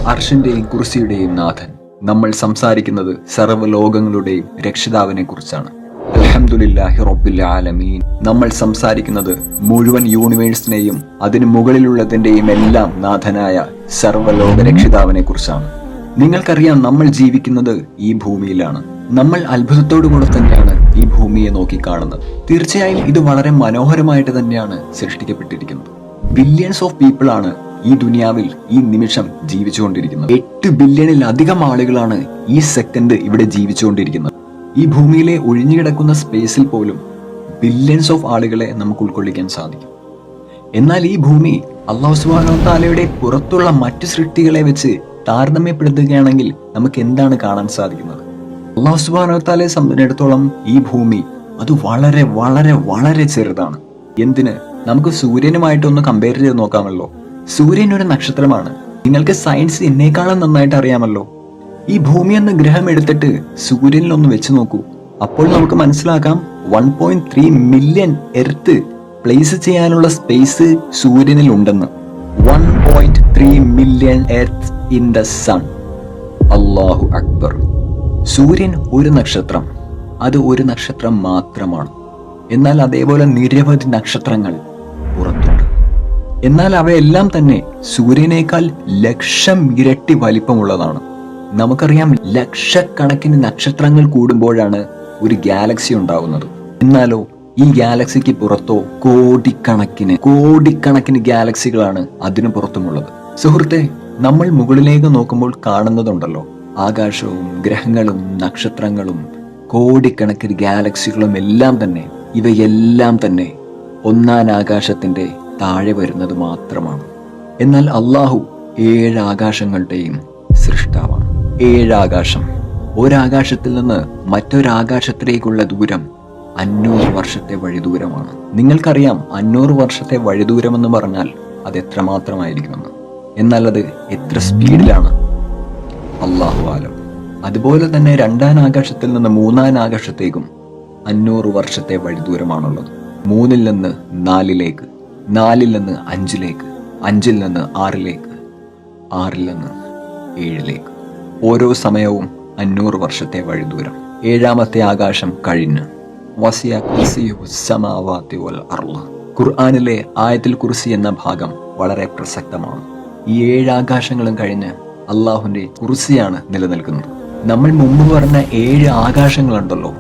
അർഷിന്റെയും കുർസിയുടെയും നാഥൻ. നമ്മൾ സംസാരിക്കുന്നത് സർവ്വലോകങ്ങളുടെയും രക്ഷിതാവിനെ കുറിച്ചാണ്. അൽഹംദുലില്ലാഹി റബ്ബിൽ ആലമീൻ. നമ്മൾ സംസാരിക്കുന്നത് മുഴുവൻ യൂണിവേഴ്സിനെയും അതിനു മുകളിലുള്ളതിന്റെയും എല്ലാം നാഥനായ സർവ്വലോക രക്ഷിതാവിനെ കുറിച്ചാണ്. നിങ്ങൾക്കറിയാം, നമ്മൾ ജീവിക്കുന്നത് ഈ ഭൂമിയിലാണ്. നമ്മൾ അത്ഭുതത്തോടുകൂടെ തന്നെയാണ് ഈ ഭൂമിയെ നോക്കിക്കാണുന്നത്. തീർച്ചയായും ഇത് വളരെ മനോഹരമായിട്ട് തന്നെയാണ് സൃഷ്ടിക്കപ്പെട്ടിരിക്കുന്നത്. ബില്യൺസ് ഓഫ് പീപ്പിൾ ആണ് ഈ ദുനിയാവിൽ ഈ നിമിഷം ജീവിച്ചുകൊണ്ടിരിക്കുന്നത്. 8 ബില്യണിലധികം ആളുകളാണ് ഈ സെക്കൻഡ് ഇവിടെ ജീവിച്ചുകൊണ്ടിരിക്കുന്നത്. ഈ ഭൂമിയിലെ ഒഴിഞ്ഞുകിടക്കുന്ന സ്പേസിൽ പോലും ബില്യൺസ് ഓഫ് ആളുകളെ നമുക്ക് ഉൾക്കൊള്ളിക്കാൻ സാധിക്കും. എന്നാൽ ഈ ഭൂമി അല്ലാഹു സുബ്ഹാനഹു വ തആലയുടെ പുറത്തുള്ള മറ്റു സൃഷ്ടികളെ വെച്ച് താരതമ്യപ്പെടുത്തുകയാണെങ്കിൽ നമുക്ക് എന്താണ് കാണാൻ സാധിക്കുന്നത്? അല്ലാഹു സുബ്ഹാനഹു വ തആലയെ സംബന്ധിച്ചിടത്തോളം ഈ ഭൂമി അത് വളരെ വളരെ വളരെ ചെറുതാണ്. എന്തിന്? നമുക്ക് സൂര്യനുമായിട്ടൊന്ന് കമ്പയർ ചെയ്ത് നോക്കാമല്ലോ. സൂര്യൻ ഒരു നക്ഷത്രമാണ്. നിങ്ങൾക്ക് സയൻസ് എന്നേക്കാളും നന്നായിട്ട് അറിയാമല്ലോ. ഈ ഭൂമി എന്ന ഗ്രഹം എടുത്തിട്ട് സൂര്യനിൽ ഒന്ന് വെച്ച് നോക്കൂ. അപ്പോൾ നമുക്ക് മനസ്സിലാക്കാം 1.3 മില്യൺ എർത്ത് പ്ലേസ് ചെയ്യാനുള്ള സ്പേസ് സൂര്യനിൽ ഉണ്ടെന്ന്. 1.3 million earth in the sun. അല്ലാഹു അക്ബർ. സൂര്യൻ ഒരു നക്ഷത്രം, അത് ഒരു നക്ഷത്രം മാത്രമാണ്. എന്നാൽ അതേപോലെ നിരവധി നക്ഷത്രങ്ങൾ പുറത്തുണ്ട്. എന്നാൽ അവയെല്ലാം തന്നെ സൂര്യനേക്കാൾ ലക്ഷം ഇരട്ടി വലിപ്പമുള്ളതാണ്. നമുക്കറിയാം, ലക്ഷക്കണക്കിന് നക്ഷത്രങ്ങൾ കൂടുമ്പോഴാണ് ഒരു ഗാലക്സി ഉണ്ടാവുന്നത്. എന്നാലോ ഈ ഗാലക്സിക്ക് പുറത്തോ കോടിക്കണക്കിന് ഗാലക്സികളാണ് അതിനു പുറത്തുമുള്ളത്. സുഹൃത്തെ, നമ്മൾ മുകളിലേക്ക് നോക്കുമ്പോൾ കാണുന്നതുണ്ടല്ലോ, ആകാശവും ഗ്രഹങ്ങളും നക്ഷത്രങ്ങളും കോടിക്കണക്കിന് ഗാലക്സികളും എല്ലാം തന്നെ, ഇവയെല്ലാം തന്നെ ഒന്നാം ആകാശത്തിന്റെ താഴെ വരുന്നത് മാത്രമാണ്. എന്നാൽ അള്ളാഹു 7 ആകാശങ്ങളുടെയും സൃഷ്ടാവാണ്. 7 ആകാശം. ഒരാകാശത്തിൽ നിന്ന് മറ്റൊരാകാശത്തിലേക്കുള്ള ദൂരം 500 വർഷത്തെ വഴിദൂരമാണ്. നിങ്ങൾക്കറിയാം, 500 വർഷത്തെ വഴിദൂരം എന്ന് പറഞ്ഞാൽ അത് എത്രമാത്രമായിരിക്കുമെന്ന്. എന്നാൽ അത് എത്ര സ്പീഡിലാണ്, അല്ലാഹു ആലം. അതുപോലെ തന്നെ 2-ാം ആകാശത്തിൽ നിന്ന് 3-ാം ആകാശത്തേക്കും 500 വർഷത്തെ വഴിദൂരമാണുള്ളത്. 3-ൽ നിന്ന് 4-ലേക്ക്, 4-ൽ നിന്ന് 5-ലേക്ക്, 5-ൽ നിന്ന് 6-ലേക്ക്, 6-ൽ നിന്ന് 7-ലേക്ക്. ഓരോ സമയവും 500 വർഷത്തെ വഴിദൂരം. 7-ാമത്തെ ആകാശം കഴിഞ്ഞ് വസിയ കുർസിയുഹു സമാവാതി വൽ അർള്. ഖുർആനിലെ ആയത്തുൽ കുർസി എന്ന ഭാഗം വളരെ പ്രസക്തമാണ്. ഈ 7 ആകാശങ്ങളും കഴിഞ്ഞ് അള്ളാഹുവിന്റെ കുർസിയാണ് നിലനിൽക്കുന്നത്. നമ്മൾ മുമ്പ് പറഞ്ഞ 7 ആകാശങ്ങളുണ്ടല്ലോ,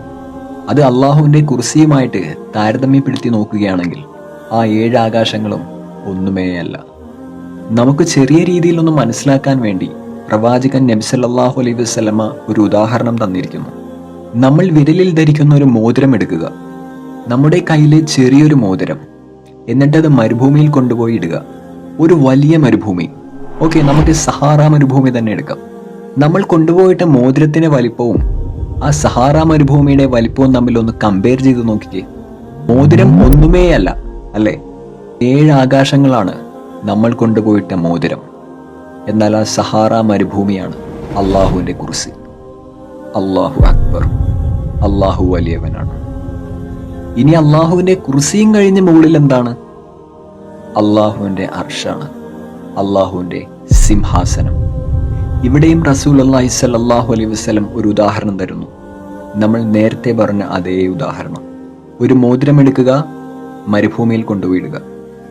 അത് അള്ളാഹുവിന്റെ കുർസിയുമായിട്ട് താരതമ്യപ്പെടുത്തി നോക്കുകയാണെങ്കിൽ ആ 7 ആകാശങ്ങളും ഒന്നുമേയല്ല. നമുക്ക് ചെറിയ രീതിയിലൊന്ന് മനസ്സിലാക്കാൻ വേണ്ടി പ്രവാചകൻ നബി സല്ലല്ലാഹു അലൈഹി വസല്ലമ ഒരു ഉദാഹരണം തന്നിരിക്കുന്നു. നമ്മൾ വിരലിൽ ധരിക്കുന്ന ഒരു മോതിരം എടുക്കുക, നമ്മുടെ കയ്യിലെ ചെറിയൊരു മോതിരം, എന്നിട്ടത് മരുഭൂമിയിൽ കൊണ്ടുപോയി ഇടുക. ഒരു വലിയ മരുഭൂമി, ഓക്കെ, നമുക്ക് സഹാറ മരുഭൂമി തന്നെ എടുക്കാം. നമ്മൾ കൊണ്ടുപോയിട്ട് മോതിരത്തിന്റെ വലിപ്പവും ആ സഹാറ മരുഭൂമിയുടെ വലിപ്പവും തമ്മിൽ ഒന്ന് കമ്പയർ ചെയ്ത് നോക്കിക്കേ. മോതിരം ഒന്നുമേയല്ല, അല്ലേ? 7 ആകാശങ്ങളാണ് നമ്മൾ കൊണ്ടുപോയിട്ട മോതിരം. എന്നാൽ ആ സഹാറ മരുഭൂമിയാണ് അള്ളാഹുവിന്റെ കുർസി. അല്ലാഹു അക്ബർ. അള്ളാഹു വലിയവനാണ്. ഇനി അള്ളാഹുവിന്റെ കുർസിയും കഴിഞ്ഞ് മുകളിൽ എന്താണ്? അള്ളാഹുവിന്റെ അർഷാണ്, അള്ളാഹുവിന്റെ സിംഹാസനം. ഇവിടെയും റസൂലുള്ളാഹി സ്വല്ലല്ലാഹു അലൈഹി വസല്ലം ഒരു ഉദാഹരണം തരുന്നു. നമ്മൾ നേരത്തെ പറഞ്ഞ അതേ ഉദാഹരണം. ഒരു മോതിരം എടുക്കുക, മരുഭൂമിയിൽ കൊണ്ടുപോയിടുക.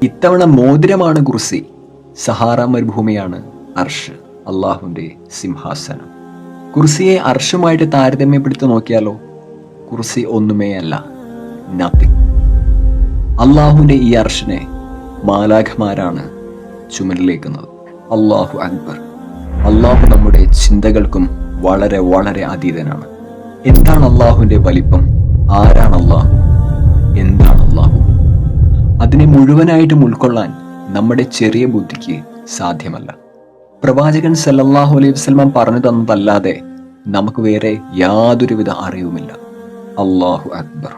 ഇത്തവണ മോതിരമാണ് കുർസി, സഹാറ മരുഭൂമിയാണ് അർഷ്, അള്ളാഹുവിന്റെ സിംഹാസനം. കുർസിയെ അർഷുമായിട്ട് താരതമ്യപ്പെടുത്തി നോക്കിയാലോ, കുർസി ഒന്നുമേ അല്ല, നത്തിങ്. അള്ളാഹുവിന്റെ ഈ അർഷിനെ മാലാഖമാരാണ് ചുമലിലേക്കുന്നത്. അല്ലാഹു അക്ബർ. അള്ളാഹു നമ്മുടെ ചിന്തകൾക്കും വളരെ വളരെ അതീതനാണ്. എന്താണ് അള്ളാഹുവിന്റെ വലിപ്പം? ആരാണ് അള്ളാഹു? എന്താണ് അള്ളാഹു? അതിനെ മുഴുവനായിട്ടും ഉൾക്കൊള്ളാൻ നമ്മുടെ ചെറിയ ബുദ്ധിക്ക് സാധ്യമല്ല. പ്രവാചകൻ സല്ലല്ലാഹു അലൈഹി വസല്ലം പറഞ്ഞു തന്നതല്ലാതെ നമുക്ക് വേറെ യാതൊരുവിധ അറിവുമില്ല. അല്ലാഹു അക്ബർ.